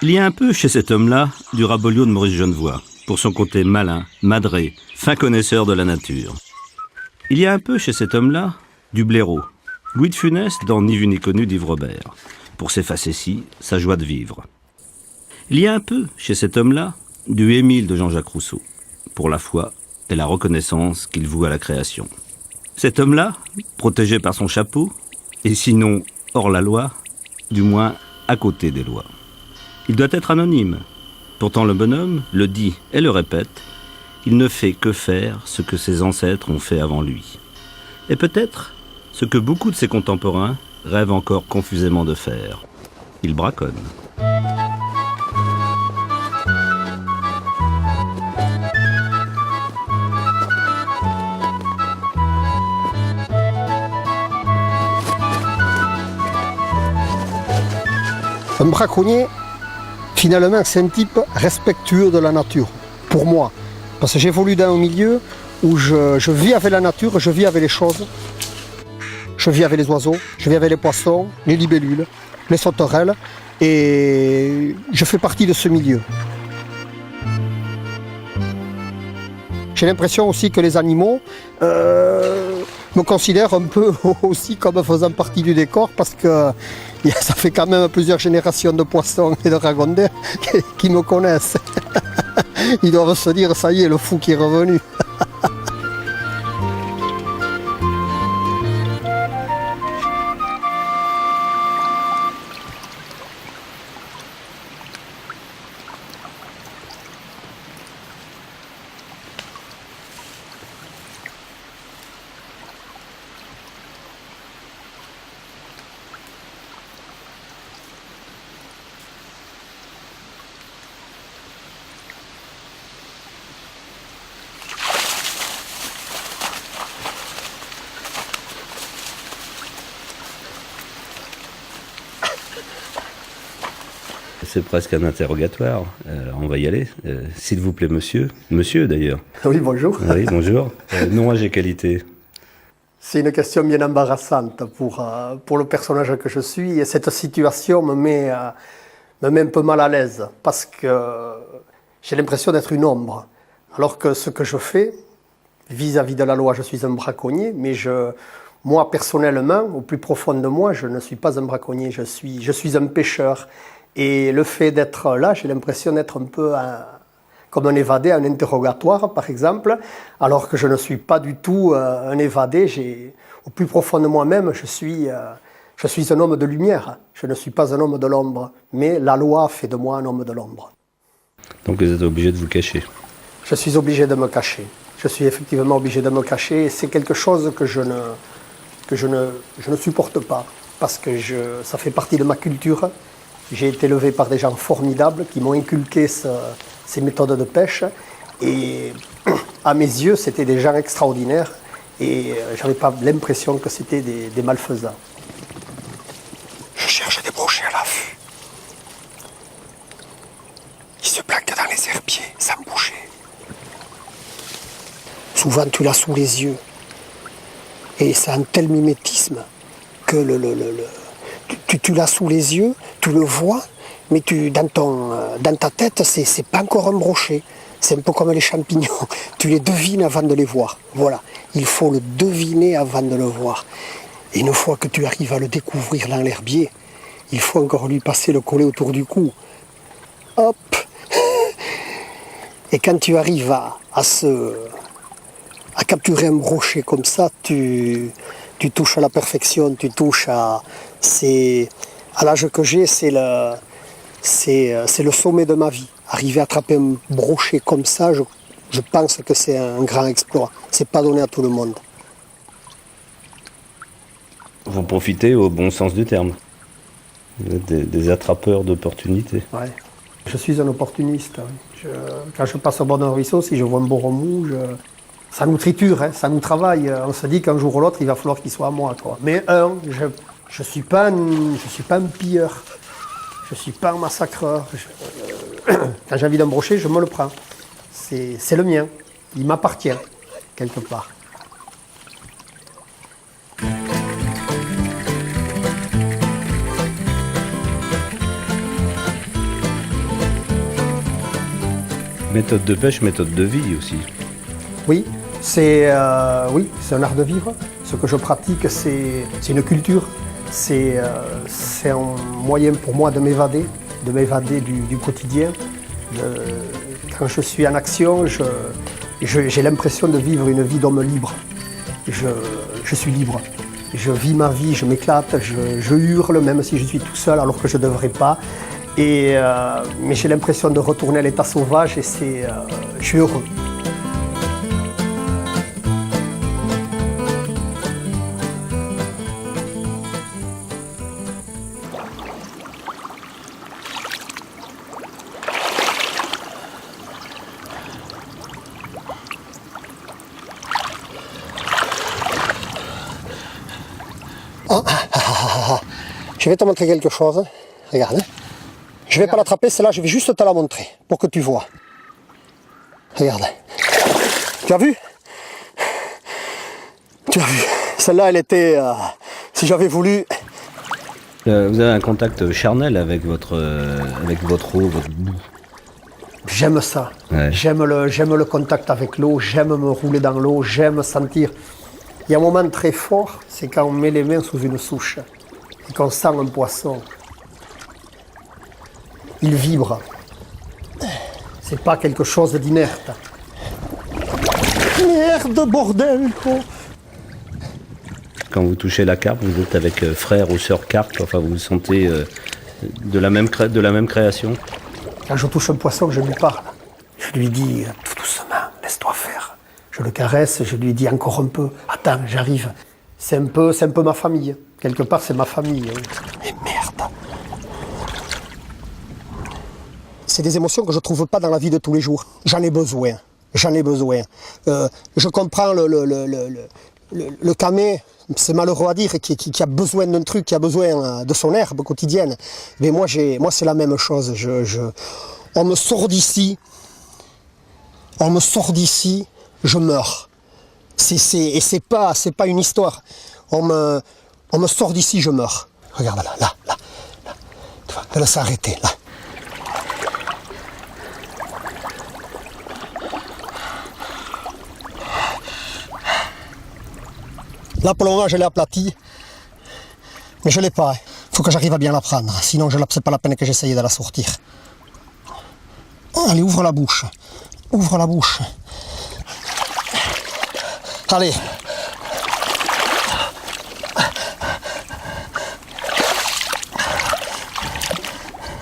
Il y a un peu chez cet homme-là du Rabelais de Maurice Genevoix, pour son côté malin, madré, fin connaisseur de la nature. Il y a un peu chez cet homme-là du blaireau, Louis de Funès dans Ni vu ni connu d'Yves Robert, pour ses facéties, sa joie de vivre. Il y a un peu chez cet homme-là du Émile de Jean-Jacques Rousseau, pour la foi et la reconnaissance qu'il voue à la création. Cet homme-là, protégé par son chapeau, et sinon hors la loi, du moins à côté des lois. Il doit être anonyme. Pourtant le bonhomme le dit et le répète, il ne fait que faire ce que ses ancêtres ont fait avant lui. Et peut-être ce que beaucoup de ses contemporains rêvent encore confusément de faire. Il braconne. Un braconnier, finalement, c'est un type respectueux de la nature, pour moi. Parce que j'évolue dans un milieu où je vis avec la nature, je vis avec les choses. Je vis avec les oiseaux, je vis avec les poissons, les libellules, les sauterelles, et je fais partie de ce milieu. J'ai l'impression aussi que les animaux me considèrent un peu aussi comme faisant partie du décor, parce que ça fait quand même plusieurs générations de poissons et de ragondins qui me connaissent. Ils doivent se dire, ça y est, le fou qui est revenu. C'est presque un interrogatoire. On va y aller. S'il vous plaît, monsieur. Monsieur, d'ailleurs. Oui, bonjour. Oui, bonjour. Nom, âge et qualité. C'est une question bien embarrassante pour le personnage que je suis. Et cette situation me met un peu mal à l'aise, parce que j'ai l'impression d'être une ombre. Alors que ce que je fais, vis-à-vis de la loi, je suis un braconnier, mais moi, personnellement, au plus profond de moi, je ne suis pas un braconnier, je suis un pêcheur. Et le fait d'être là, j'ai l'impression d'être un peu comme un évadé, un interrogatoire par exemple, alors que je ne suis pas du tout un évadé. Au plus profond de moi-même, je suis un homme de lumière, je ne suis pas un homme de l'ombre, mais la loi fait de moi un homme de l'ombre. Donc vous êtes obligé de vous cacher. Je suis obligé de me cacher, je suis effectivement obligé de me cacher, et c'est quelque chose que je ne supporte pas, parce que ça fait partie de ma culture. J'ai été élevé par des gens formidables qui m'ont inculqué ces méthodes de pêche, et à mes yeux, c'était des gens extraordinaires, et je n'avais pas l'impression que c'était des malfaisants. Je cherche des brochets à l'affût. Ils se planquent dans les herbiers, sans bouger. Souvent, tu l'as sous les yeux, et c'est un tel mimétisme que tu l'as sous les yeux, tu le vois, mais dans ta tête, c'est pas encore un brochet. C'est un peu comme les champignons. Tu les devines avant de les voir. Voilà, il faut le deviner avant de le voir. Et une fois que tu arrives à le découvrir dans l'herbier, il faut encore lui passer le collet autour du cou. Hop! Et quand tu arrives à capturer un brochet comme ça, tu touches à la perfection, tu touches à l'âge que j'ai, c'est le sommet de ma vie. Arriver à attraper un brochet comme ça, je pense que c'est un grand exploit. C'est pas donné à tout le monde. Vous profitez au bon sens du terme. Vous êtes des attrapeurs d'opportunités. Ouais. Je suis un opportuniste. Quand je passe au bord d'un ruisseau, si je vois un beau remous, ça nous triture, hein, ça nous travaille. On se dit qu'un jour ou l'autre, il va falloir qu'il soit à moi, quoi. Mais je ne suis pas un pilleur, je ne suis pas un massacreur. Quand j'ai envie d'un brochet, je me le prends. C'est le mien, il m'appartient, quelque part. Méthode de pêche, méthode de vie aussi. Oui, c'est un art de vivre. Ce que je pratique, c'est une culture. C'est un moyen pour moi de m'évader du quotidien. Quand je suis en action, j'ai l'impression de vivre une vie d'homme libre. Je suis libre. Je vis ma vie, je m'éclate, je hurle même si je suis tout seul alors que je ne devrais pas. Mais j'ai l'impression de retourner à l'état sauvage et je suis heureux. Je vais te montrer quelque chose. Regarde. Je ne vais pas l'attraper, celle-là, je vais juste te la montrer pour que tu vois. Regarde. Tu as vu? Tu as vu? Celle-là, elle était... si j'avais voulu... Vous avez un contact charnel avec votre eau, votre boue. J'aime ça. Ouais. J'aime le contact avec l'eau, j'aime me rouler dans l'eau, j'aime sentir... Il y a un moment très fort, c'est quand on met les mains sous une souche et qu'on sent un poisson. Il vibre. C'est pas quelque chose d'inerte. Merde, bordel, quoi. Quand vous touchez la carpe, vous êtes avec frère ou sœur carpe, enfin vous vous sentez de la même création. Quand je touche un poisson, je lui parle. Je lui dis tout doucement, laisse-toi faire. Je le caresse, je lui dis encore un peu. Attends, j'arrive. C'est un peu ma famille. Quelque part, c'est ma famille. Mais merde. C'est des émotions que je ne trouve pas dans la vie de tous les jours. J'en ai besoin. Je comprends le camé, c'est malheureux à dire, qui a besoin d'un truc, qui a besoin de son herbe quotidienne. Mais moi c'est la même chose. On me sort d'ici, je meurs. Et c'est pas une histoire. On me sort d'ici, je meurs. Regarde là. Tu vois, elle s'est arrêtée, là. Là, pour le moment, je l'ai aplatie, mais je ne l'ai pas. Il faut que j'arrive à bien la prendre, sinon c'est pas la peine que j'essaye de la sortir. Allez, ouvre la bouche. Allez.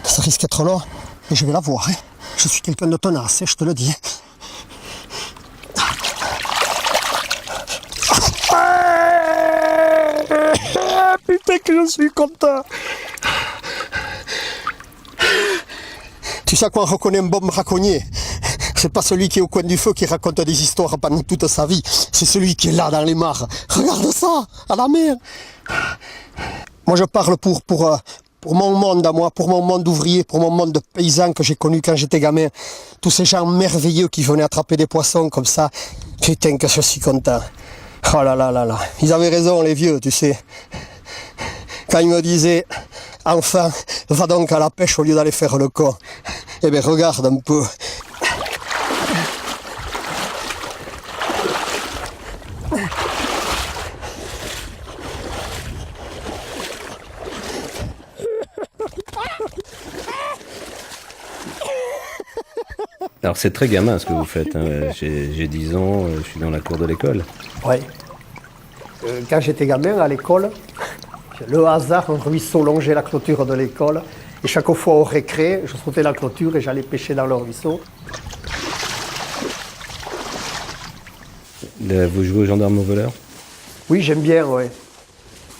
Ça risque d'être long, mais je vais la voir. Hein. Je suis quelqu'un de tenace, je te le dis. Putain que je suis content. Tu sais quoi, on reconnaît un bon braconnier. C'est pas celui qui est au coin du feu qui raconte des histoires pendant toute sa vie. C'est celui qui est là dans les mares. Regarde ça, à la mer. Moi je parle pour mon monde à moi, pour mon monde d'ouvrier, pour mon monde de paysan que j'ai connu quand j'étais gamin. Tous ces gens merveilleux qui venaient attraper des poissons comme ça. Putain que je suis content. Oh là là là là. Ils avaient raison les vieux, tu sais. Quand ils me disaient, enfin, va donc à la pêche au lieu d'aller faire le con. Eh bien, regarde un peu. Alors c'est très gamin ce que vous faites. Hein. J'ai 10 ans, je suis dans la cour de l'école. Oui. Quand j'étais gamin à l'école, le hasard, un ruisseau longeait la clôture de l'école. Et chaque fois au récré, je sautais la clôture et j'allais pêcher dans le ruisseau. Vous jouez au gendarme au voleur? Oui, j'aime bien, oui.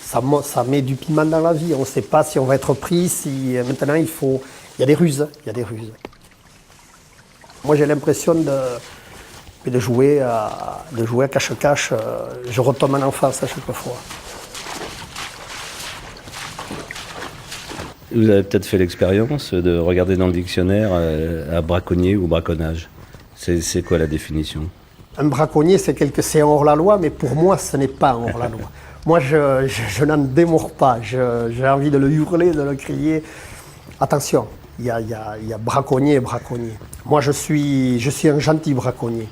Ça met du piment dans la vie. On ne sait pas si on va être pris, si maintenant il y a des ruses. Moi j'ai l'impression de jouer à cache-cache. Je retombe en enfance à chaque fois. Vous avez peut-être fait l'expérience de regarder dans le dictionnaire à braconnier ou braconnage. C'est quoi la définition? Un braconnier, c'est un hors-la-loi, mais pour moi, ce n'est pas un hors-la-loi. Moi, je n'en démords pas. J'ai envie de le hurler, de le crier. Attention, il y a braconnier et braconnier. Moi, je suis un gentil braconnier.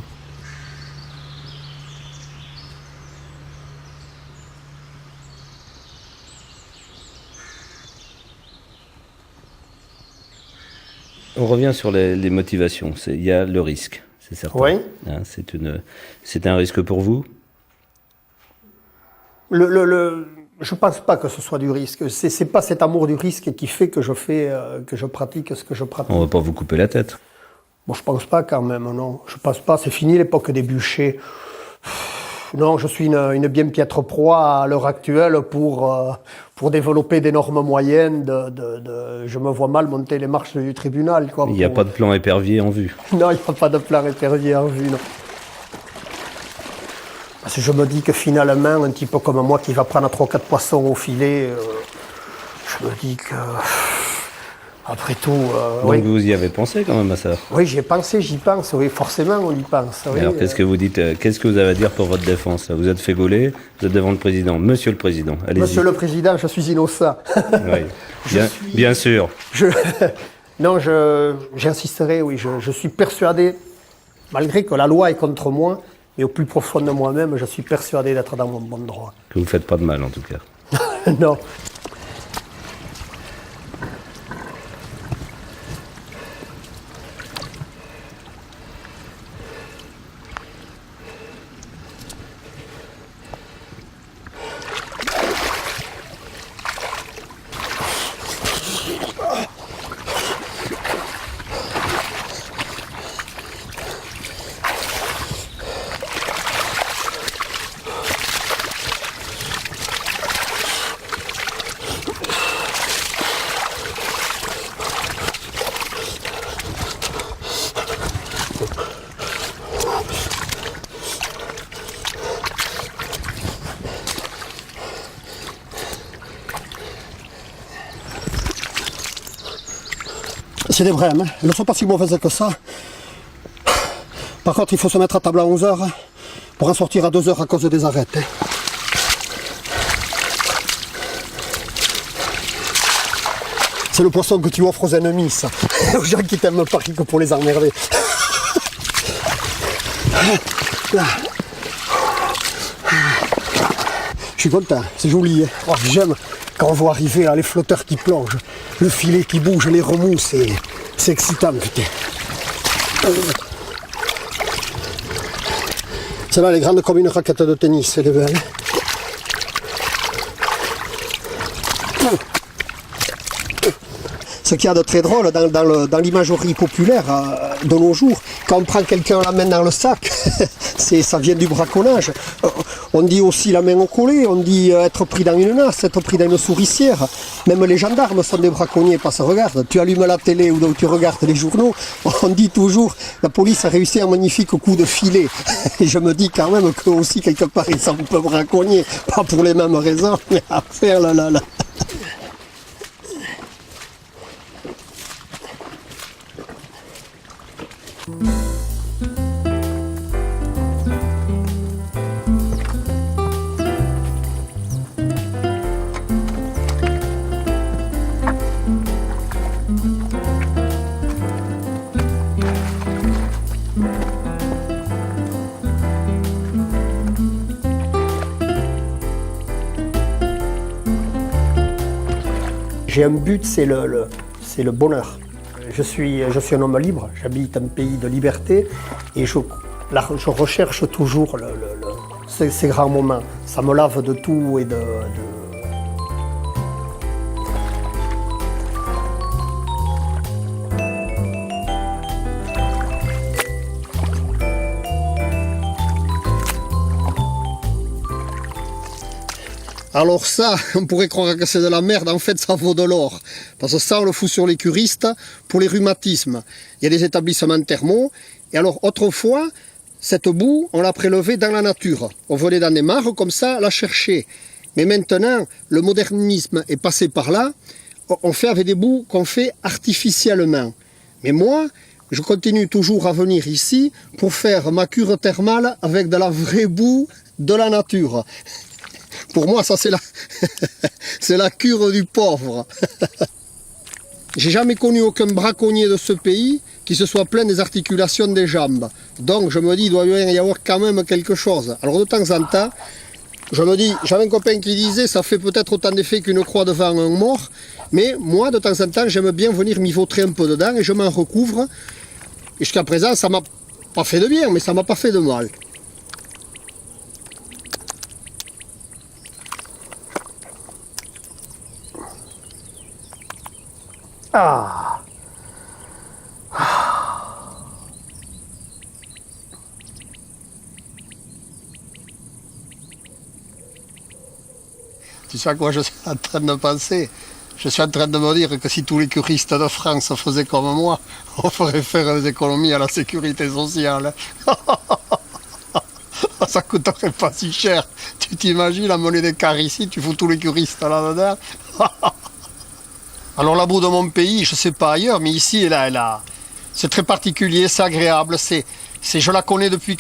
On revient sur les motivations. Il y a le risque, c'est certain. Oui. Hein, c'est un risque pour vous? Je ne pense pas que ce soit du risque. C'est pas cet amour du risque qui fait que je pratique ce que je pratique. On va pas vous couper la tête. Bon, je pense pas quand même, non. Je pense pas. C'est fini l'époque des bûchers. Non, je suis une bien piètre proie à l'heure actuelle pour développer d'énormes moyens. Je me vois mal monter les marches du tribunal. Quoi, il n'y a pas de plan épervier en vue. Non, il n'y a pas de plan épervier en vue, non. Parce que je me dis que finalement, un type comme moi qui va prendre 3 ou 4 poissons au filet, je me dis que, après tout... Donc oui. vous y avez pensé quand même à ça? Oui, j'y ai pensé, j'y pense, oui, forcément on y pense. Oui, alors qu'est-ce que vous dites? Qu'est-ce que vous avez à dire pour votre défense? Vous êtes fait gauler, vous êtes devant le président. Monsieur le Président, allez-y. Monsieur le Président, je suis innocent. Oui, bien sûr. Non, j'insisterai, oui, je suis persuadé, malgré que la loi est contre moi, mais au plus profond de moi-même, je suis persuadé d'être dans mon bon droit. Que vous ne faites pas de mal en tout cas. Non. C'est des brèmes, hein. Elles ne sont pas si mauvaises que ça. Par contre, il faut se mettre à table à 11h pour en sortir à 2h à cause des arêtes. Hein. C'est le poisson que tu offres aux ennemis, ça. Aux gens qui t'aiment pas que pour les emmerder. Je suis content, c'est joli. Hein. Oh, j'aime quand on voit arriver là, les flotteurs qui plongent, le filet qui bouge, les remous, c'est excitant, putain. Celle-là, elle est grande comme une raquette de tennis, elle est belle. Ce qu'il y a de très drôle dans l'imagerie populaire de nos jours, quand on prend quelqu'un la main dans le sac, ça vient du braconnage. On dit aussi la main au collet, on dit être pris dans une nasse, être pris dans une souricière. Même les gendarmes sont des braconniers, parce que regarde, tu allumes la télé ou tu regardes les journaux, on dit toujours la police a réussi un magnifique coup de filet. Et je me dis quand même qu'eux aussi, quelque part, ils sont un peu braconniers, pas pour les mêmes raisons, mais à faire là. J'ai un but, c'est le bonheur. Je suis un homme libre, j'habite un pays de liberté et je recherche toujours ces grands moments. Ça me lave de tout et de... Alors ça, on pourrait croire que c'est de la merde, en fait ça vaut de l'or. Parce que ça on le fout sur les curistes pour les rhumatismes. Il y a des établissements thermaux. Et alors autrefois, cette boue, on l'a prélevée dans la nature. On venait dans des mares comme ça, la chercher. Mais maintenant, le modernisme est passé par là. On fait avec des boues qu'on fait artificiellement. Mais moi, je continue toujours à venir ici pour faire ma cure thermale avec de la vraie boue de la nature. Pour moi, ça c'est la cure du pauvre. J'ai jamais connu aucun braconnier de ce pays qui se soit plaint des articulations des jambes. Donc je me dis, il doit bien y avoir quand même quelque chose. Alors de temps en temps, je me dis, j'avais un copain qui disait, ça fait peut-être autant d'effet qu'une croix devant un mort, mais moi de temps en temps, j'aime bien venir m'y vautrer un peu dedans et je m'en recouvre. Et jusqu'à présent, ça m'a pas fait de bien, mais ça m'a pas fait de mal. Ah. Tu sais à quoi je suis en train de penser? Je suis en train de me dire que si tous les curistes de France faisaient comme moi, on ferait faire des économies à la sécurité sociale. Ça coûterait pas si cher. Tu t'imagines la monnaie des cars ici, tu fous tous les curistes là-dedans. Alors la boue de mon pays, je sais pas ailleurs, mais ici, c'est très particulier, c'est agréable, je la connais depuis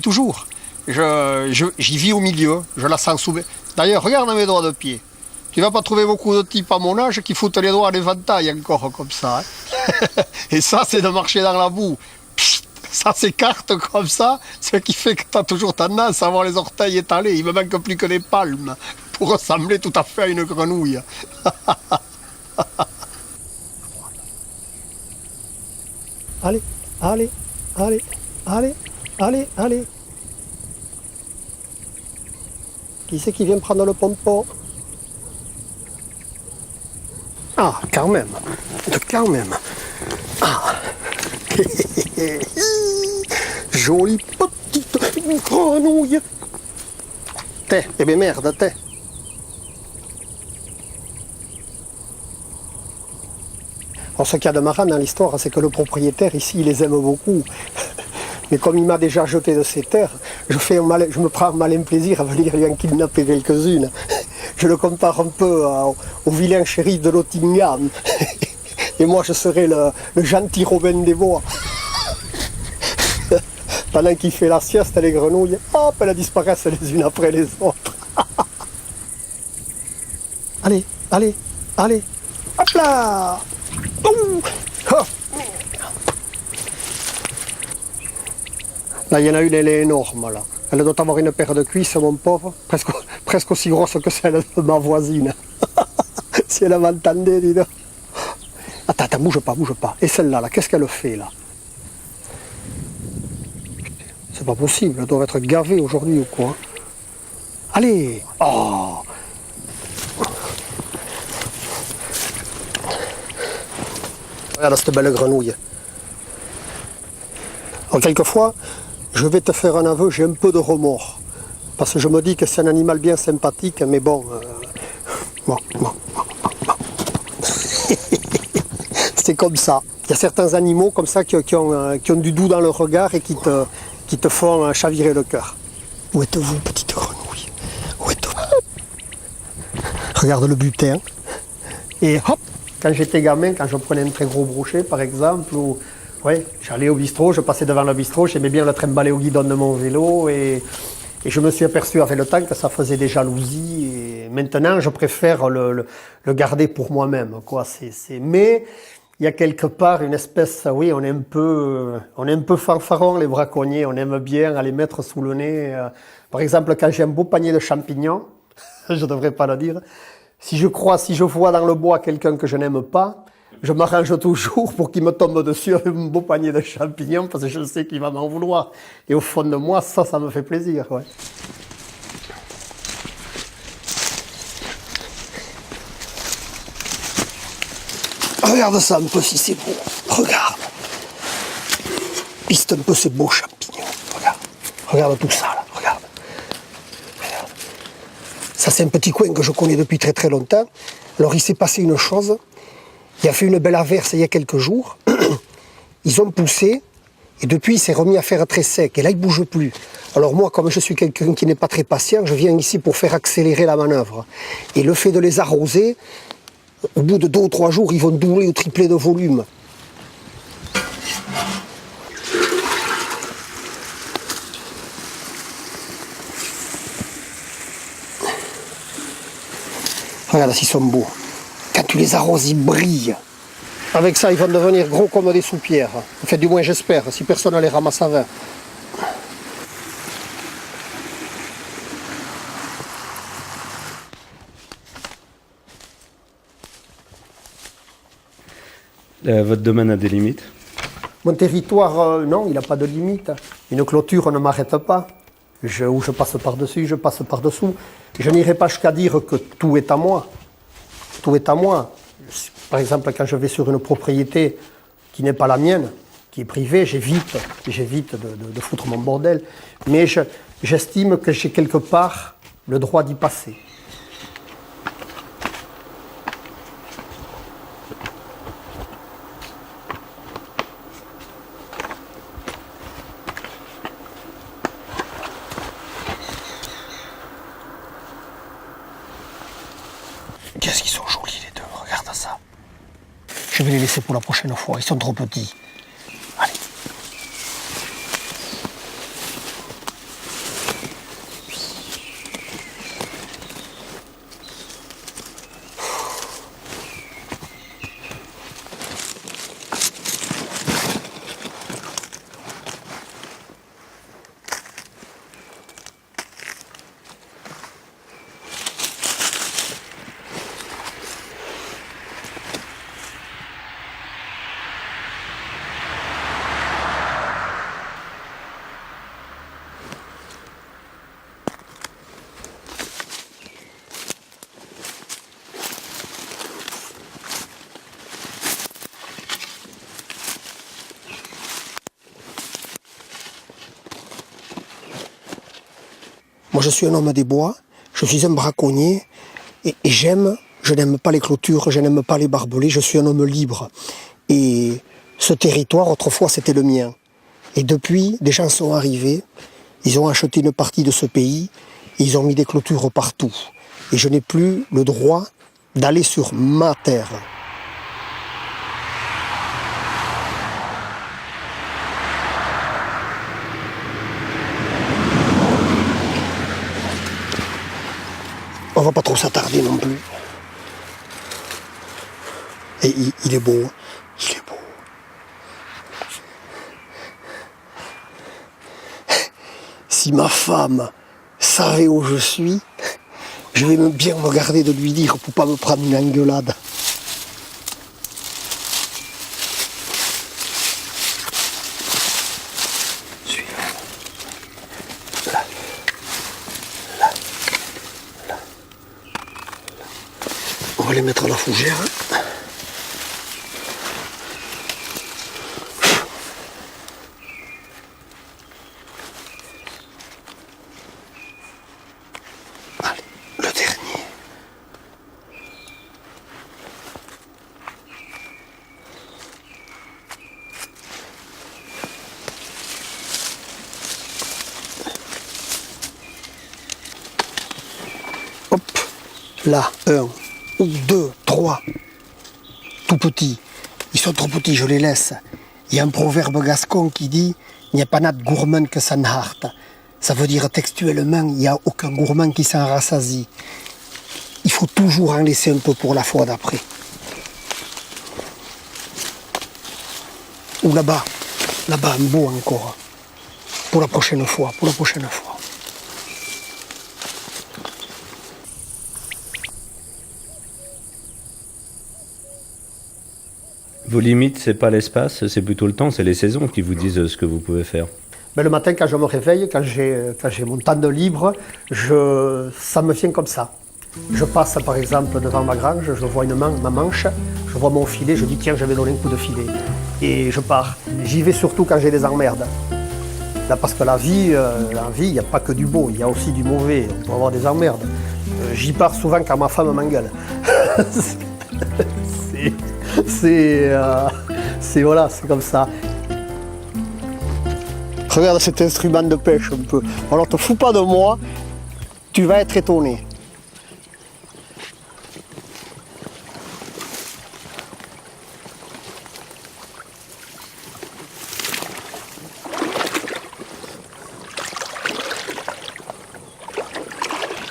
toujours. J'y vis au milieu, je la sens souvent. D'ailleurs, regarde mes doigts de pied. Tu vas pas trouver beaucoup de types à mon âge qui foutent les doigts à l'éventail encore comme ça. Hein. Et ça, c'est de marcher dans la boue. Psst, ça s'écarte comme ça, ce qui fait que tu as toujours tendance à avoir les orteils étalés. Il me manque plus que des palmes pour ressembler tout à fait à une grenouille. Allez, allez, allez, allez, allez, allez. Qui c'est qui vient prendre le pompon? Ah, quand même, quand même. Ah. Jolie petite grenouille. T'es, eh bien merde, t'es. Alors ce qu'il y a de marrant dans l'histoire, c'est que le propriétaire ici, il les aime beaucoup. Mais comme il m'a déjà jeté de ses terres, je me prends un malin plaisir à venir lui en kidnapper quelques-unes. Je le compare un peu au vilain shérif de Nottingham. Et moi, je serai le gentil Robin des Bois. Pendant qu'il fait la sieste, les grenouilles, hop, elles disparaissent les unes après les autres. Allez, allez, allez, hop là! Là, il y en a une, elle est énorme, là. Elle doit avoir une paire de cuisses, mon pauvre, presque aussi grosse que celle de ma voisine. Si elle m'entendait, dis donc. Attends, bouge pas. Et celle-là, là, qu'est-ce qu'elle fait, là? C'est pas possible, elle doit être gavée aujourd'hui ou quoi? Allez! Oh! Regarde cette belle grenouille. Alors, quelquefois, je vais te faire un aveu, j'ai un peu de remords. Parce que je me dis que c'est un animal bien sympathique, mais bon. C'est comme ça. Il y a certains animaux comme ça qui ont du doux dans le regard et qui te font chavirer le cœur. Où êtes-vous, petite grenouille? Où êtes-vous? Regarde le butin. Et hop! Quand j'étais gamin, quand je prenais un très gros brochet, par exemple, ou ouais, j'allais au bistrot, je passais devant le bistrot, j'aimais bien le trimballer au guidon de mon vélo et je me suis aperçu avec le temps que ça faisait des jalousies et maintenant je préfère le garder pour moi-même, quoi. Mais il y a quelque part une espèce, oui, on est un peu fanfaron les braconniers, on aime bien aller mettre sous le nez. Par exemple, quand j'ai un beau panier de champignons, je ne devrais pas le dire, si je vois dans le bois quelqu'un que je n'aime pas, je m'arrange toujours pour qu'il me tombe dessus avec un beau panier de champignons parce que je sais qu'il va m'en vouloir. Et au fond de moi, ça me fait plaisir. Ouais. Regarde ça un peu si c'est beau. Regarde. Piste un peu ces beaux champignons. Regarde. Regarde tout ça là. Regarde. Regarde. Ça c'est un petit coin que je connais depuis très très longtemps. Alors il s'est passé une chose. Il a fait une belle averse il y a quelques jours. Ils ont poussé et depuis il s'est remis à faire très sec. Et là il ne bouge plus. Alors moi, comme je suis quelqu'un qui n'est pas très patient, je viens ici pour faire accélérer la manœuvre. Et le fait de les arroser, au bout de 2 ou 3 jours, ils vont doubler ou tripler de volume. Regarde s'ils sont beaux. Quand tu les arroses, ils brillent. Avec ça, ils vont devenir gros comme des soupières. Enfin, du moins, j'espère, si personne ne les ramasse avant. Votre domaine a des limites? Mon territoire, non, il n'a pas de limite. Une clôture ne m'arrête pas. Ou je passe par-dessus, je passe par-dessous. Je n'irai pas jusqu'à dire que tout est à moi. Tout est à moi. Par exemple, quand je vais sur une propriété qui n'est pas la mienne, qui est privée, j'évite de foutre mon bordel. Mais j'estime que j'ai quelque part le droit d'y passer. Qu'est-ce qu'ils sont jolis les deux, regarde ça. Je vais les laisser pour la prochaine fois, ils sont trop petits. Allez. Moi, je suis un homme des bois, je suis un braconnier et je n'aime pas les clôtures, je n'aime pas les barbelés, je suis un homme libre. Et ce territoire, autrefois, c'était le mien. Et depuis, des gens sont arrivés, ils ont acheté une partie de ce pays, et ils ont mis des clôtures partout. Et je n'ai plus le droit d'aller sur ma terre. On va pas trop s'attarder non plus. Et il est beau, il est beau. Si ma femme savait où je suis, je vais bien me garder de lui dire pour pas me prendre une engueulade. On va les mettre à la fougère. Allez, le dernier. Hop, là, 1. Ou 2, 3, tout petits. Ils sont trop petits, je les laisse. Il y a un proverbe gascon qui dit « Il n'y a pas nat gourmand que s'en harte ». Ça veut dire textuellement, il n'y a aucun gourmand qui s'en rassasie. Il faut toujours en laisser un peu pour la fois d'après. Ou là-bas, un beau encore. Pour la prochaine fois, pour la prochaine fois. Vos limites, c'est pas l'espace, c'est plutôt le temps, c'est les saisons qui vous disent ce que vous pouvez faire. Ben, le matin, quand je me réveille, quand j'ai mon temps de libre, ça me vient comme ça. Je passe par exemple devant ma grange, je vois ma manche, je vois mon filet, je dis tiens, je vais donner un coup de filet. Et je pars. J'y vais surtout quand j'ai des emmerdes. Là, parce que la vie, il n'y a pas que du beau, il y a aussi du mauvais. On peut avoir des emmerdes. J'y pars souvent quand ma femme m'engueule. Voilà, c'est comme ça. Regarde cet instrument de pêche un peu. Alors te fous pas de moi, tu vas être étonné.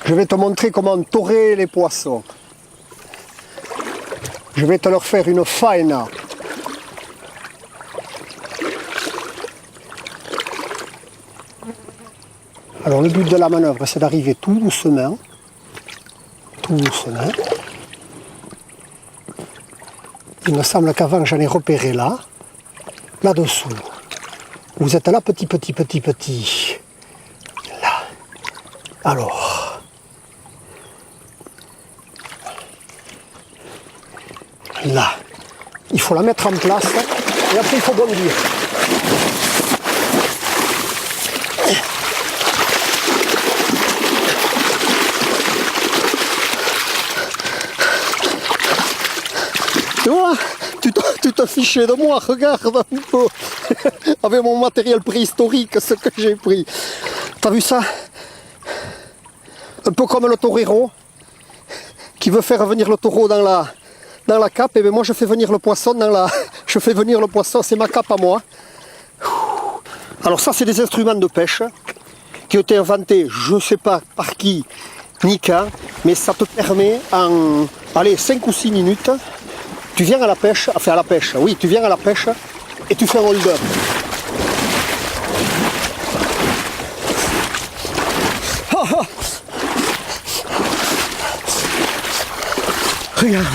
Je vais te montrer comment torer les poissons. Je vais te leur faire une faena. Alors le but de la manœuvre, c'est d'arriver tout doucement. Tout doucement. Il me semble qu'avant, j'en ai repéré là. Là-dessous. Vous êtes là, petit. Là. Alors. Là. Il faut la mettre en place. Et après, il faut bondir. Tu vois, tu te fichais de moi, regarde un peu. Avec mon matériel préhistorique, ce que j'ai pris. T'as vu ça? Un peu comme le torero, qui veut faire venir le taureau dans la cape, et bien moi je fais venir le poisson je fais venir le poisson, c'est ma cape à moi. Alors ça, c'est des instruments de pêche qui ont été inventés, je ne sais pas par qui ni quand, mais ça te permet en 5 ou 6 minutes, tu viens à la pêche, tu viens à la pêche et tu fais un hold-up. Regarde,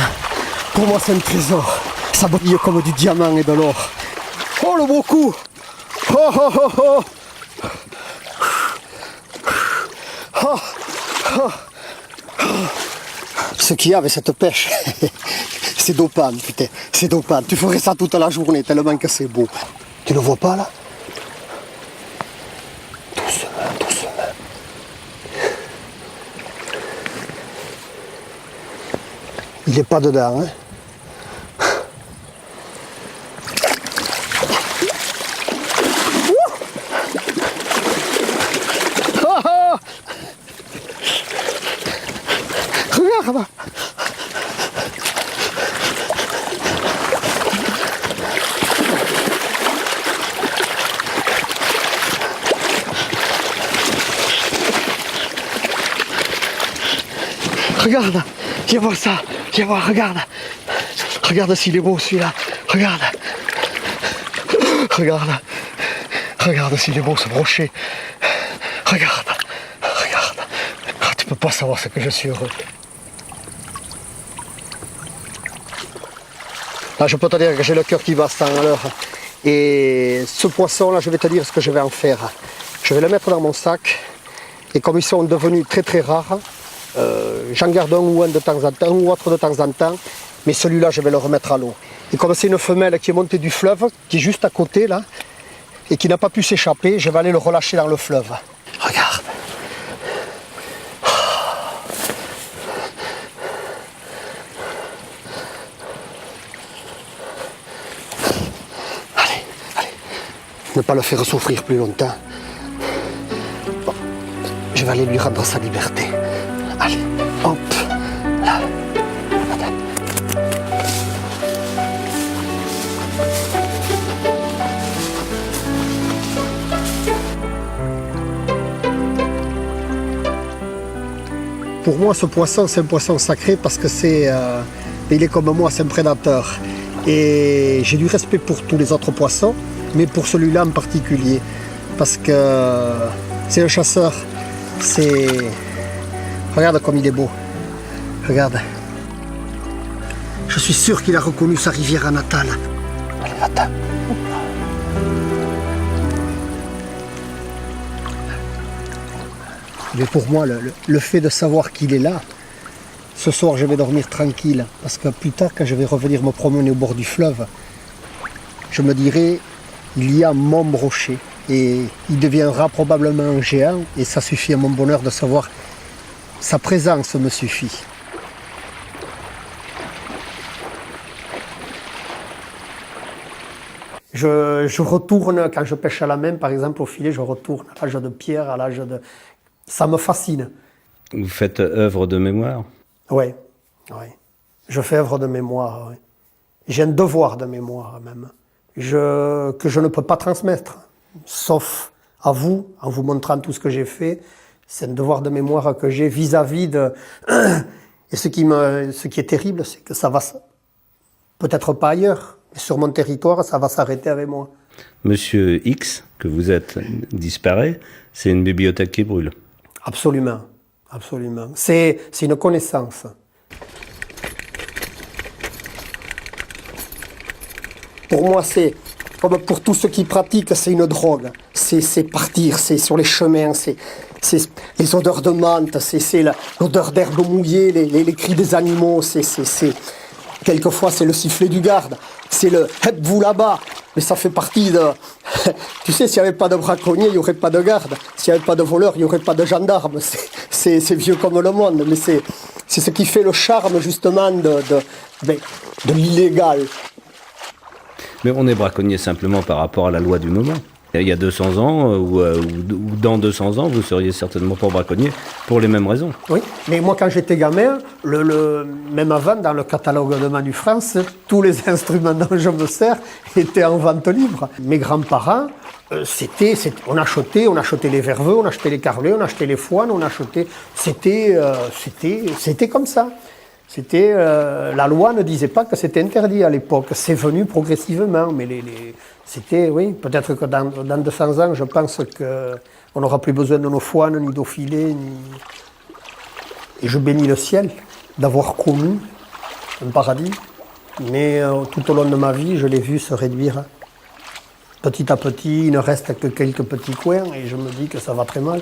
pour moi c'est un trésor, ça brille comme du diamant et de l'or. Oh le beau coup! Oh oh oh oh! Oh, oh, oh. Ce qu'il y a avec cette pêche, c'est dopant, putain, c'est dopant. Tu ferais ça toute la journée tellement que c'est beau. Tu le vois pas là? Doucement. Il n'est pas dedans, hein? Regarde! Regarde, viens voir ça, viens voir, regarde. Regarde s'il est beau celui-là, regarde. Regarde s'il est beau ce brochet. Regarde. Ah, tu peux pas savoir ce que je suis heureux. Là, je peux te dire que j'ai le cœur qui bat 100 à l'heure. Et ce poisson-là, je vais te dire ce que je vais en faire. Je vais le mettre dans mon sac. Et comme ils sont devenus très rares, j'en garde un ou autre de temps en temps. Mais celui-là, je vais le remettre à l'eau. Et comme c'est une femelle qui est montée du fleuve, qui est juste à côté là, et qui n'a pas pu s'échapper, je vais aller le relâcher dans le fleuve. Regarde. Allez. Ne pas le faire souffrir plus longtemps. Bon. Je vais aller lui rendre sa liberté. Allez, hop, là. Pour moi, ce poisson, c'est un poisson sacré parce que il est comme moi, c'est un prédateur. Et j'ai du respect pour tous les autres poissons, mais pour celui-là en particulier. Parce que c'est un chasseur. Regarde comme il est beau. Regarde. Je suis sûr qu'il a reconnu sa rivière natale. Allez, attends. Mais pour moi, le fait de savoir qu'il est là, ce soir je vais dormir tranquille. Parce que plus tard, quand je vais revenir me promener au bord du fleuve, je me dirai, il y a mon brochet. Et il deviendra probablement un géant. Et ça suffit à mon bonheur de savoir, sa présence me suffit. Je retourne, quand je pêche à la main, par exemple, au filet, je retourne à l'âge de pierre, à l'âge de... Ça me fascine. Vous faites œuvre de mémoire? Oui. Je fais œuvre de mémoire, oui. J'ai un devoir de mémoire, même, que je ne peux pas transmettre, sauf à vous, en vous montrant tout ce que j'ai fait. C'est un devoir de mémoire que j'ai vis-à-vis de... Et ce qui est terrible, c'est que ça va... Peut-être pas ailleurs, mais sur mon territoire, ça va s'arrêter avec moi. Monsieur X, que vous êtes, disparaît, c'est une bibliothèque qui brûle. Absolument, absolument. C'est une connaissance. Pour moi, c'est, comme pour tous ceux qui pratiquent, c'est une drogue. C'est partir, c'est sur les chemins, c'est les odeurs de menthe, c'est l'odeur d'herbe mouillée, les cris des animaux, quelquefois c'est le sifflet du garde, c'est le « vous là-bas ». Mais ça fait partie de... Tu sais, s'il n'y avait pas de braconniers, il n'y aurait pas de garde. S'il n'y avait pas de voleurs, il n'y aurait pas de gendarmes. C'est vieux comme le monde, mais c'est ce qui fait le charme, justement, de l'illégal. Mais on est braconnier simplement par rapport à la loi du moment. Il y a 200 ans, ou dans 200 ans, vous seriez certainement pas braconnier pour les mêmes raisons. Oui, mais moi quand j'étais gamin, même avant, dans le catalogue de Manu France, tous les instruments dont je me sers étaient en vente libre. Mes grands-parents, on achetait les verveux, on achetait les carlets, on achetait les foines, c'était comme ça. La loi ne disait pas que c'était interdit à l'époque. C'est venu progressivement, mais c'était, oui, peut-être que dans 200 ans, je pense qu'on n'aura plus besoin de nos foines, ni d'eau filée, Et je bénis le ciel d'avoir connu un paradis, mais tout au long de ma vie, je l'ai vu se réduire. Petit à petit, il ne reste que quelques petits coins, et je me dis que ça va très mal.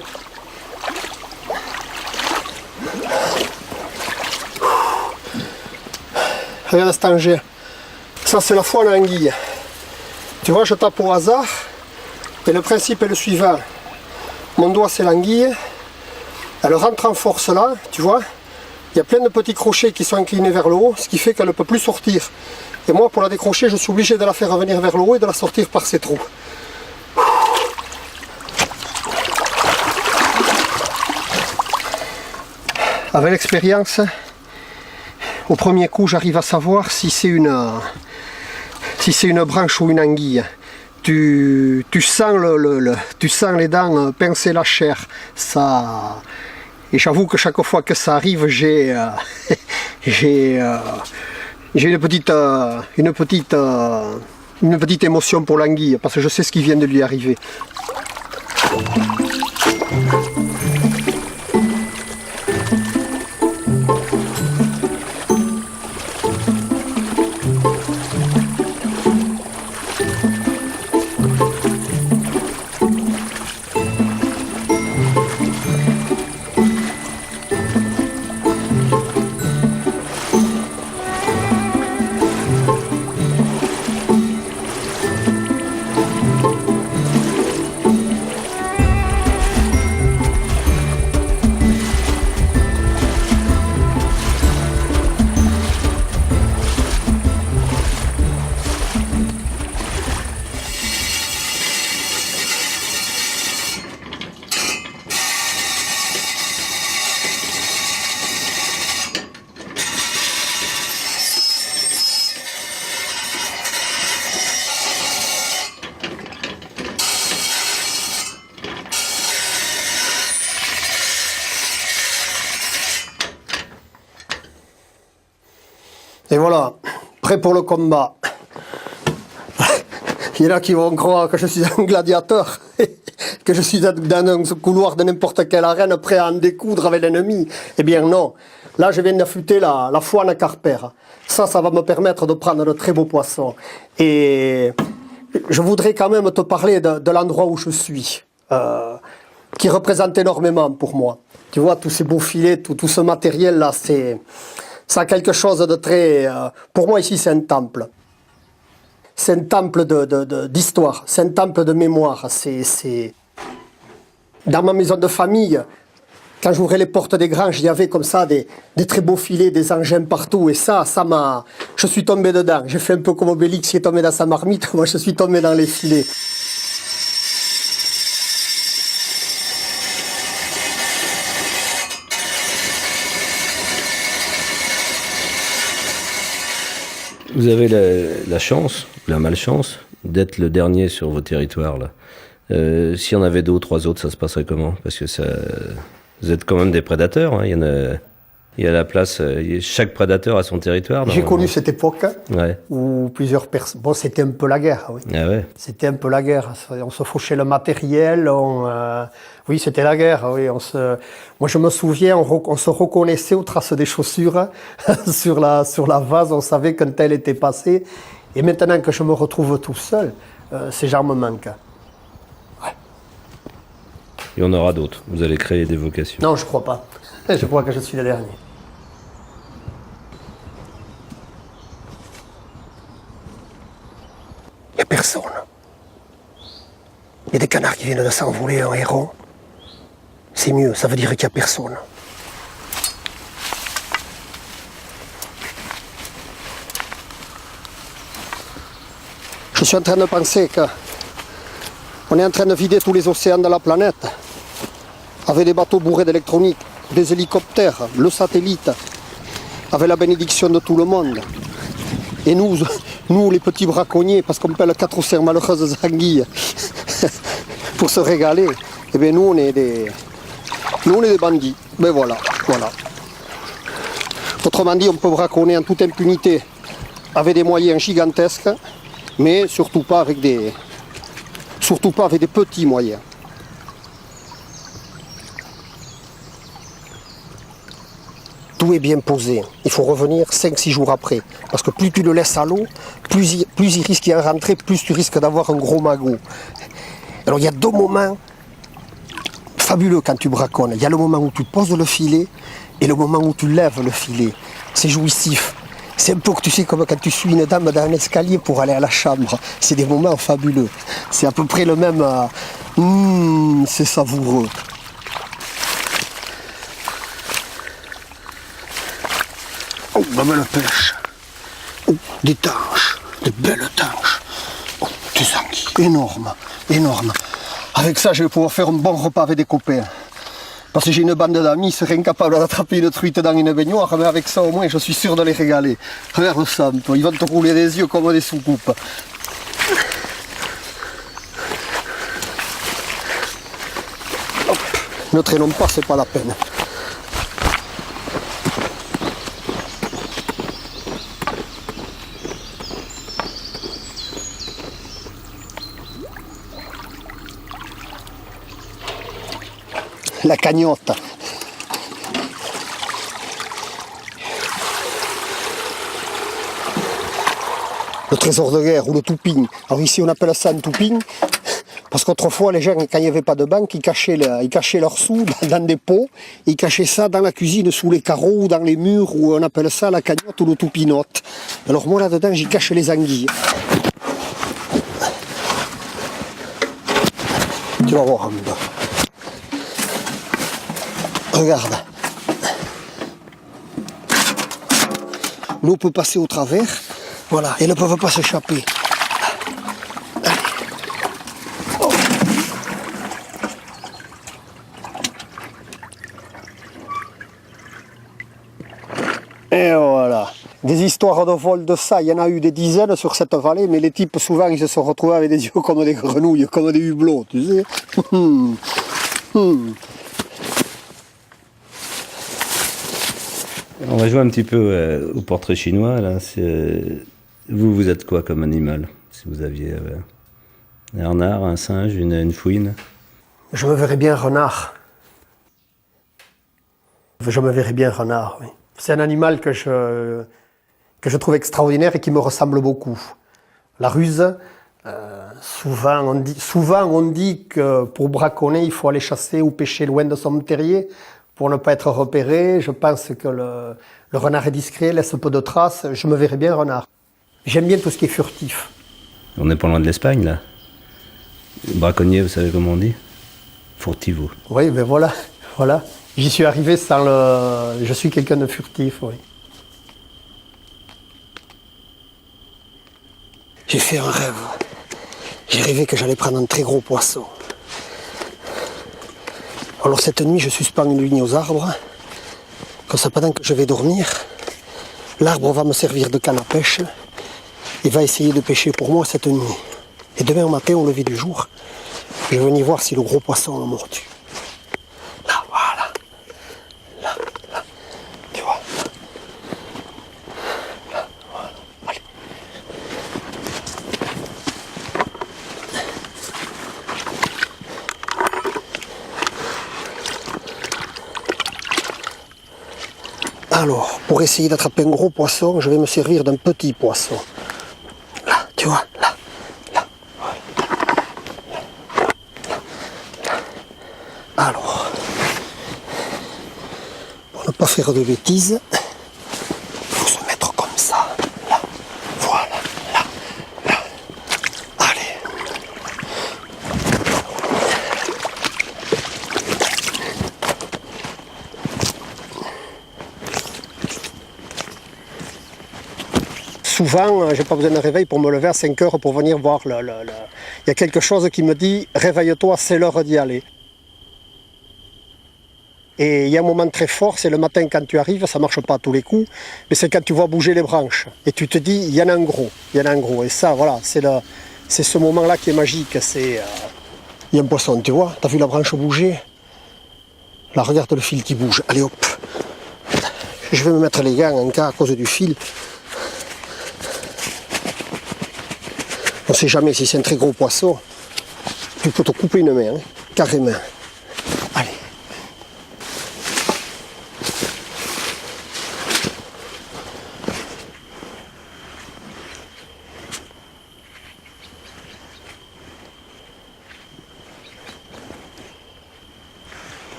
Regarde cet engin. Ça, c'est la foine à anguille. Tu vois, je tape au hasard. Et le principe est le suivant. Mon doigt, c'est l'anguille. Elle rentre en force là, tu vois. Il y a plein de petits crochets qui sont inclinés vers le haut, ce qui fait qu'elle ne peut plus sortir. Et moi, pour la décrocher, je suis obligé de la faire revenir vers le haut et de la sortir par ces trous. Avec l'expérience, au premier coup, j'arrive à savoir si c'est une branche ou une anguille. Tu sens tu sens les dents pincer la chair. Ça, et j'avoue que chaque fois que ça arrive, j'ai une petite émotion pour l'anguille, parce que je sais ce qui vient de lui arriver. Et voilà, prêt pour le combat. Il y en a qui vont croire que je suis un gladiateur, que je suis dans un couloir de n'importe quelle arène prêt à en découdre avec l'ennemi. Eh bien non, là je viens d'affûter la foine carpère. Ça va me permettre de prendre de très beaux poissons. Et je voudrais quand même te parler de l'endroit où je suis, qui représente énormément pour moi. Tu vois, tous ces beaux filets, tout ce matériel-là, ça a quelque chose de très... pour moi, ici, c'est un temple. C'est un temple d'histoire, c'est un temple de mémoire. Dans ma maison de famille, quand j'ouvrais les portes des granges, il y avait comme ça des très beaux filets, des engins partout. Et ça m'a... Je suis tombé dedans. J'ai fait un peu comme Obélix qui est tombé dans sa marmite. Moi, je suis tombé dans les filets. Vous avez la chance, la malchance, d'être le dernier sur vos territoires, là. S'il y en avait 2 ou 3 autres, ça se passerait comment? Parce que vous êtes quand même des prédateurs, hein. Il Il y a la place, chaque prédateur a son territoire. J'ai connu cette époque ouais. où plusieurs personnes... Bon, c'était un peu la guerre, oui. Ah ouais. C'était un peu la guerre. On se fauchait le matériel. Oui, c'était la guerre. Oui, moi, je me souviens, on se reconnaissait aux traces des chaussures sur la vase. On savait qu'un tel était passé. Et maintenant que je me retrouve tout seul, ces gens me manquent. Ouais. Il y en aura d'autres. Vous allez créer des vocations. Non, je crois pas. Je crois que je suis le dernier. Il n'y a personne. Il y a des canards qui viennent de s'envoler, un héron. C'est mieux, ça veut dire qu'il n'y a personne. Je suis en train de penser qu'on est en train de vider tous les océans de la planète avec des bateaux bourrés d'électronique, des hélicoptères, le satellite, avec la bénédiction de tout le monde. Et nous les petits braconniers, parce qu'on pèle 4 ou 5 malheureuses anguilles pour se régaler, eh bien nous on est des bandits. Ben voilà. Autrement dit, on peut braconner en toute impunité avec des moyens gigantesques, mais surtout pas avec des petits moyens. Tout est bien posé. Il faut revenir 5-6 jours après. Parce que plus tu le laisses à l'eau, plus il risque d'y rentrer, plus tu risques d'avoir un gros magot. Alors il y a 2 moments fabuleux quand tu braconnes. Il y a le moment où tu poses le filet et le moment où tu lèves le filet. C'est jouissif. C'est un peu que tu sais comme quand tu suis une dame dans un escalier pour aller à la chambre. C'est des moments fabuleux. C'est à peu près le même... c'est savoureux. Oh, ma belle pêche. Oh, des tanches, des belles tanches. Oh, des anguilles, énormes. Avec ça, je vais pouvoir faire un bon repas avec des copains. Parce que j'ai une bande d'amis, ils seraient incapables d'attraper une truite dans une baignoire, mais avec ça, au moins, je suis sûr de les régaler. Regarde ça, ils vont te rouler les yeux comme des soucoupes. Hop. Ne traînons pas, c'est pas la peine. La cagnotte. Le trésor de guerre ou le touping. Alors ici on appelle ça un touping parce qu'autrefois les gens, quand il n'y avait pas de banque, ils cachaient leurs sous dans des pots, ils cachaient ça dans la cuisine sous les carreaux ou dans les murs, où on appelle ça la cagnotte ou le toupinote. Alors moi là-dedans j'y cache les anguilles. Tu vas voir un peu. Regarde, l'eau peut passer au travers, voilà, et elles ne peuvent pas s'échapper. Oh. Et voilà, des histoires de vol de ça, il y en a eu des dizaines sur cette vallée, mais les types souvent ils se sont retrouvés avec des yeux comme des grenouilles, comme des hublots, tu sais. On va jouer un petit peu au portrait chinois. Là. Vous êtes quoi comme animal? Si vous aviez un renard, un singe, une fouine? Je me verrais bien renard. Je me verrais bien renard, oui. C'est un animal que je trouve extraordinaire et qui me ressemble beaucoup. La ruse, souvent on dit que pour braconner, il faut aller chasser ou pêcher loin de son terrier pour ne pas être repéré. Je pense que le renard est discret, laisse peu de traces. Je me verrais bien renard. J'aime bien tout ce qui est furtif. On n'est pas loin de l'Espagne, là. Braconnier, vous savez comment on dit? Furtivo. Oui, ben voilà. J'y suis arrivé sans le... Je suis quelqu'un de furtif, oui. J'ai fait un rêve. J'ai rêvé que j'allais prendre un très gros poisson. Alors cette nuit, je suspends une ligne aux arbres. Comme ça, pendant que je vais dormir, l'arbre va me servir de canne à pêche et va essayer de pêcher pour moi cette nuit. Et demain au matin, au lever du jour, je vais venir voir si le gros poisson l'a mordu. Là, voilà. Là, tu vois. Alors, pour essayer d'attraper un gros poisson, je vais me servir d'un petit poisson. Là, tu vois, là. Alors, pour ne pas faire de bêtises, il faut se mettre comme ça. Là, voilà, là, là. Allez. Souvent, j'ai pas besoin d'un réveil pour me lever à 5 heures pour venir voir Il y a quelque chose qui me dit « Réveille-toi, c'est l'heure d'y aller ». Et il y a un moment très fort, c'est le matin quand tu arrives, ça marche pas à tous les coups, mais c'est quand tu vois bouger les branches. Et tu te dis, il y en a un gros, il y en a un gros. Et ça, voilà, c'est ce moment-là qui est magique. Il y a un poisson, tu vois, t'as vu la branche bouger? Là, regarde le fil qui bouge. Allez hop. Je vais me mettre les gants en cas à cause du fil. On ne sait jamais si c'est un très gros poisson. Tu peux te couper une main, hein, carrément. Allez.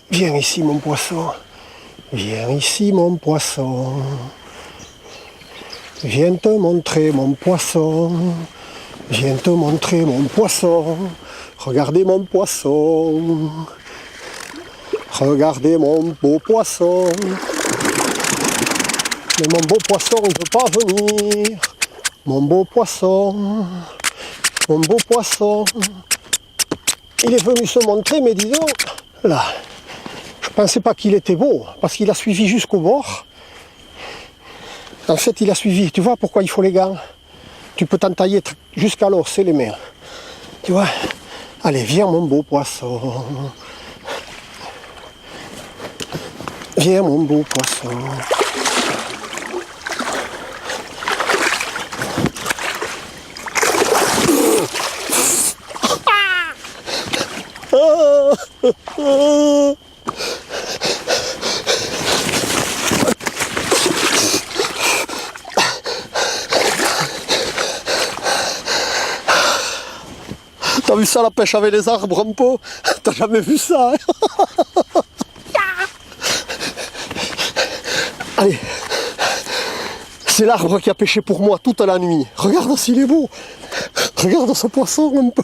Viens ici mon poisson, viens ici mon poisson, viens te montrer mon poisson, viens te montrer mon poisson, regardez mon poisson, regardez mon beau poisson, mais mon beau poisson ne veut pas venir, mon beau poisson, il est venu se montrer mais dis donc, là. Je ne pensais pas qu'il était beau, parce qu'il a suivi jusqu'au bord. En fait, il a suivi. Tu vois pourquoi il faut les gants? Tu peux t'entailler jusqu'à l'os, c'est les mains. Tu vois? Allez, viens mon beau poisson. Viens mon beau poisson. T'as vu ça, la pêche avec les arbres un peu? T'as jamais vu ça, hein? Allez, c'est l'arbre qui a pêché pour moi toute la nuit. Regarde s'il est beau. Regarde ce poisson un peu.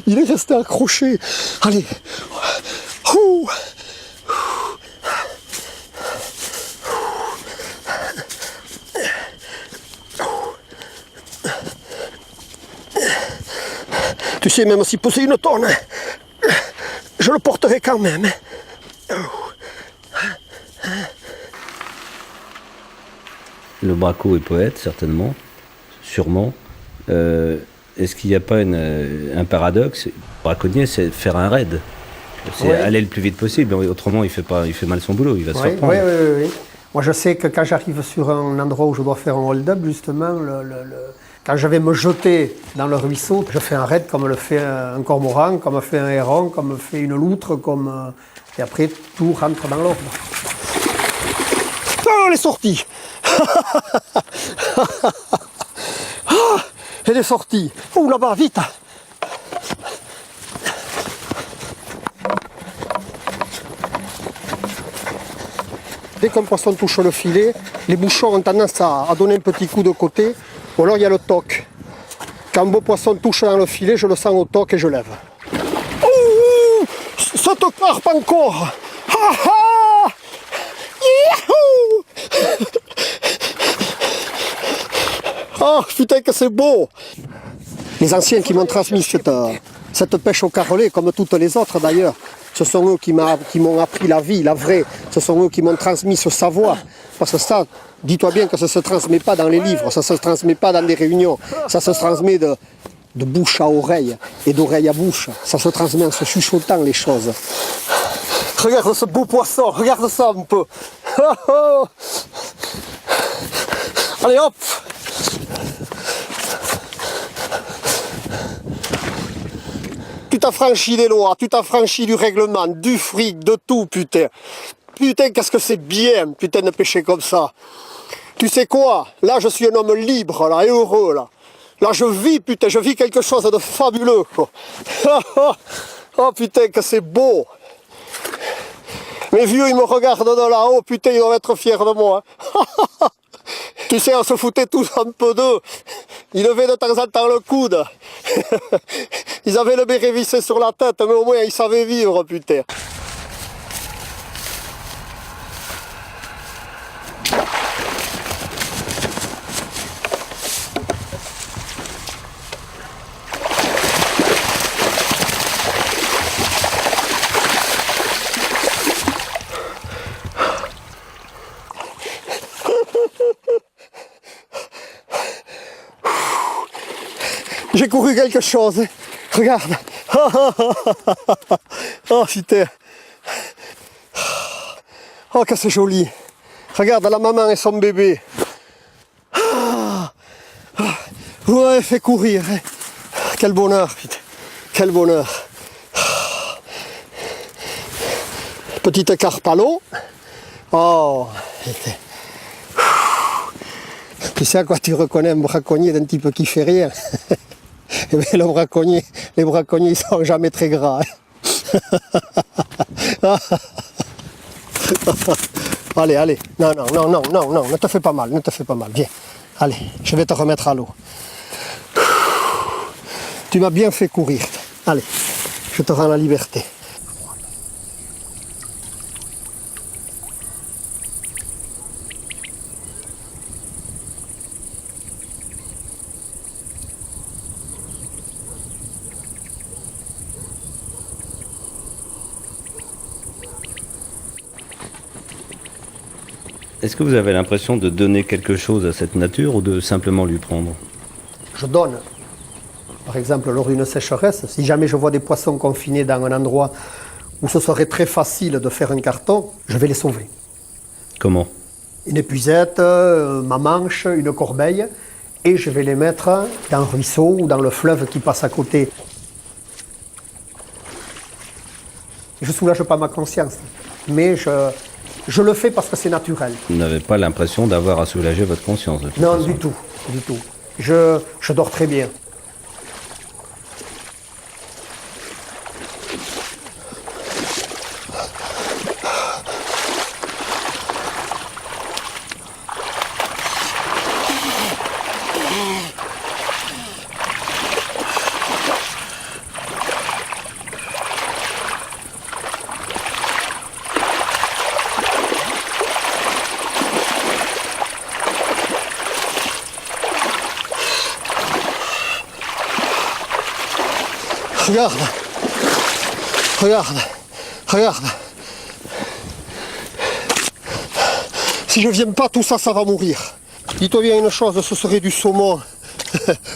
Il est resté accroché. Allez. Ouh. Tu sais, même si pesait une tonne, je le porterai quand même. Le braco est poète, certainement, sûrement. Est-ce qu'il n'y a pas un paradoxe? Braconnier, c'est faire un raid. C'est aller le plus vite possible. Autrement, il fait mal son boulot, il va se faire prendre. Oui. Moi, je sais que quand j'arrive sur un endroit où je dois faire un hold-up, justement, quand je vais me jeter dans le ruisseau, je fais un raid comme le fait un cormoran, comme fait un héron, comme fait une loutre, et après, tout rentre dans l'ordre. Oh, elle est sortie. Elle est sortie. Oh, là-bas, vite. Dès qu'un poisson touche le filet, les bouchons ont tendance à donner un petit coup de côté, ou alors il y a le toc. Quand un beau poisson touche dans le filet, je le sens au toc et je lève. Ouh, ça te carpe encore. Ha ha. Youhou. Oh putain que c'est beau. Les anciens qui m'ont transmis cette pêche au carrelet, comme toutes les autres d'ailleurs, ce sont eux qui m'ont appris la vie, la vraie. Ce sont eux qui m'ont transmis ce savoir. Parce que ça, dis-toi bien que ça ne se transmet pas dans les livres, ça ne se transmet pas dans des réunions. Ça se transmet de bouche à oreille et d'oreille à bouche. Ça se transmet en se chuchotant les choses. Regarde ce beau poisson, regarde ça un peu. Allez hop. t'affranchis des lois, tu t'affranchis du règlement, du fric, de tout, putain. Putain, qu'est-ce que c'est bien, putain, de pêcher comme ça. Tu sais quoi? Là, je suis un homme libre, là, et heureux, là. Là, je vis, putain, je vis quelque chose de fabuleux, quoi. Oh, putain, que c'est beau. Mes vieux, ils me regardent de là-haut, putain, ils doivent être fiers de moi. Tu sais, on se foutait tous un peu d'eux. Ils levaient de temps en temps le coude. Ils avaient le béret vissé sur la tête, mais au moins, ils savaient vivre, putain. J'ai couru quelque chose, regarde. Oh putain. Oh que c'est joli. Regarde la maman et son bébé. Ouais, fait courir. Quel bonheur, putain. Quel bonheur. Petite carpe à l'eau. Oh, putain. Tu sais à quoi tu reconnais un braconnier d'un type qui fait rien? Eh bien, les braconniers, ils sont jamais très gras. Allez, allez. Non, ne te fais pas mal, Viens. Allez, je vais te remettre à l'eau. Tu m'as bien fait courir. Allez, je te rends la liberté. Est-ce que vous avez l'impression de donner quelque chose à cette nature ou de simplement lui prendre? Je donne. Par exemple, lors d'une sécheresse, si jamais je vois des poissons confinés dans un endroit où ce serait très facile de faire un carton, je vais les sauver. Comment? Une épuisette, ma manche, une corbeille, et je vais les mettre dans un ruisseau ou dans le fleuve qui passe à côté. Je ne soulage pas ma conscience, mais je le fais parce que c'est naturel. Vous n'avez pas l'impression d'avoir à soulager votre conscience? Non, du tout, du tout. Je dors très bien. Regarde, regarde, regarde. Si je viens pas, tout ça, ça va mourir. Dis-toi bien une chose, ce serait du saumon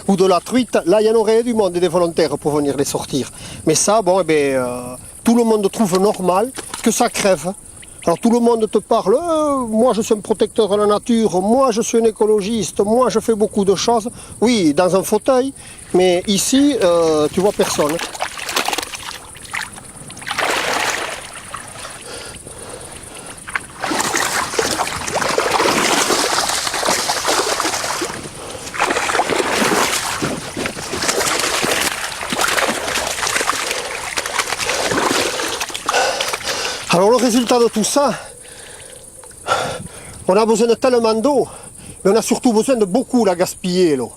ou de la truite. Là, il y en aurait du monde, des volontaires pour venir les sortir. Mais ça, bon, eh bien, tout le monde trouve normal que ça crève. Alors tout le monde te parle, moi je suis un protecteur de la nature, moi je suis un écologiste, moi je fais beaucoup de choses. Oui, dans un fauteuil, mais ici, tu vois personne. Alors le résultat de tout ça, on a besoin de tellement d'eau, mais on a surtout besoin de beaucoup la gaspiller, l'eau.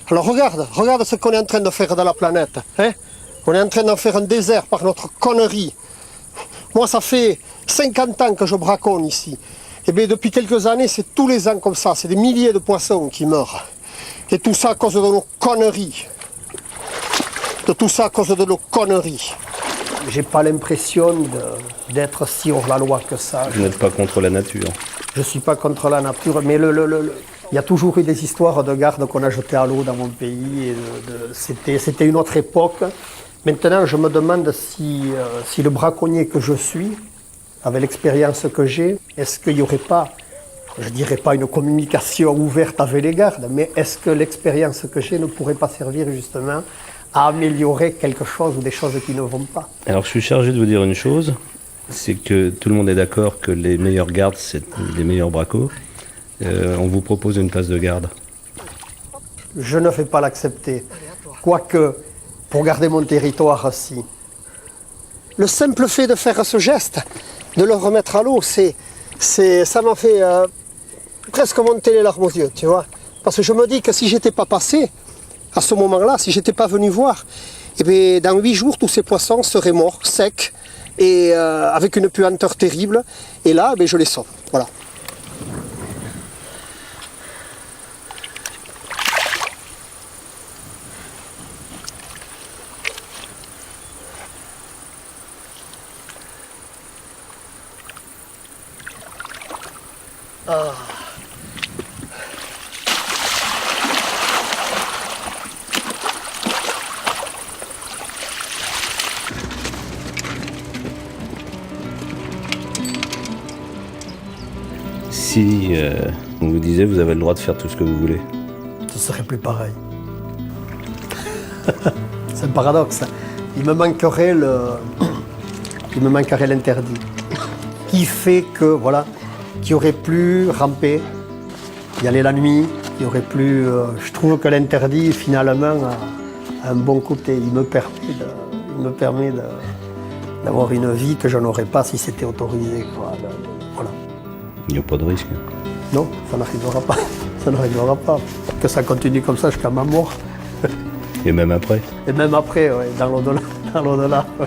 Alors regarde ce qu'on est en train de faire dans la planète. Hein? On est en train d'en faire un désert par notre connerie. Moi, ça fait 50 ans que je braconne ici. Et bien depuis quelques années, c'est tous les ans comme ça. C'est des milliers de poissons qui meurent. Et tout ça à cause de nos conneries. De tout ça à cause de nos conneries. J'ai pas l'impression d'être si hors la loi que ça. Vous n'êtes pas contre la nature? Je suis pas contre la nature, mais il y a toujours eu des histoires de gardes qu'on a jetées à l'eau dans mon pays. C'était une autre époque. Maintenant, je me demande si le braconnier que je suis, avec l'expérience que j'ai, est-ce qu'il n'y aurait pas, je dirais pas une communication ouverte avec les gardes, mais est-ce que l'expérience que j'ai ne pourrait pas servir justement à améliorer quelque chose ou des choses qui ne vont pas. Alors je suis chargé de vous dire une chose, c'est que tout le monde est d'accord que les meilleurs gardes, c'est les meilleurs bracos. On vous propose une place de garde. Je ne vais pas l'accepter. Quoique, pour garder mon territoire, si. Le simple fait de faire ce geste, de le remettre à l'eau, ça m'a fait presque monter les larmes aux yeux, tu vois. Parce que je me dis que si j'étais pas passé, à ce moment-là, si j'étais pas venu voir, eh bien, dans 8 jours, tous ces poissons seraient morts, secs, et avec une puanteur terrible. Et là, je les sauve. Voilà. Ah. Si on vous disait vous avez le droit de faire tout ce que vous voulez. Ce serait plus pareil. C'est un paradoxe. Il me manquerait l'interdit. Qui fait que, voilà, qui aurait plus rampé, y aller la nuit, il y aurait plus. Je trouve que l'interdit, finalement, a un bon côté. Il me permet d'avoir une vie que je n'aurais pas si c'était autorisé, quoi. Voilà. Il n'y a pas de risque. Non, ça n'arrivera pas. Ça n'arrivera pas. Que ça continue comme ça jusqu'à ma mort. Et même après. Et même après, ouais, dans l'au-delà. Ouais.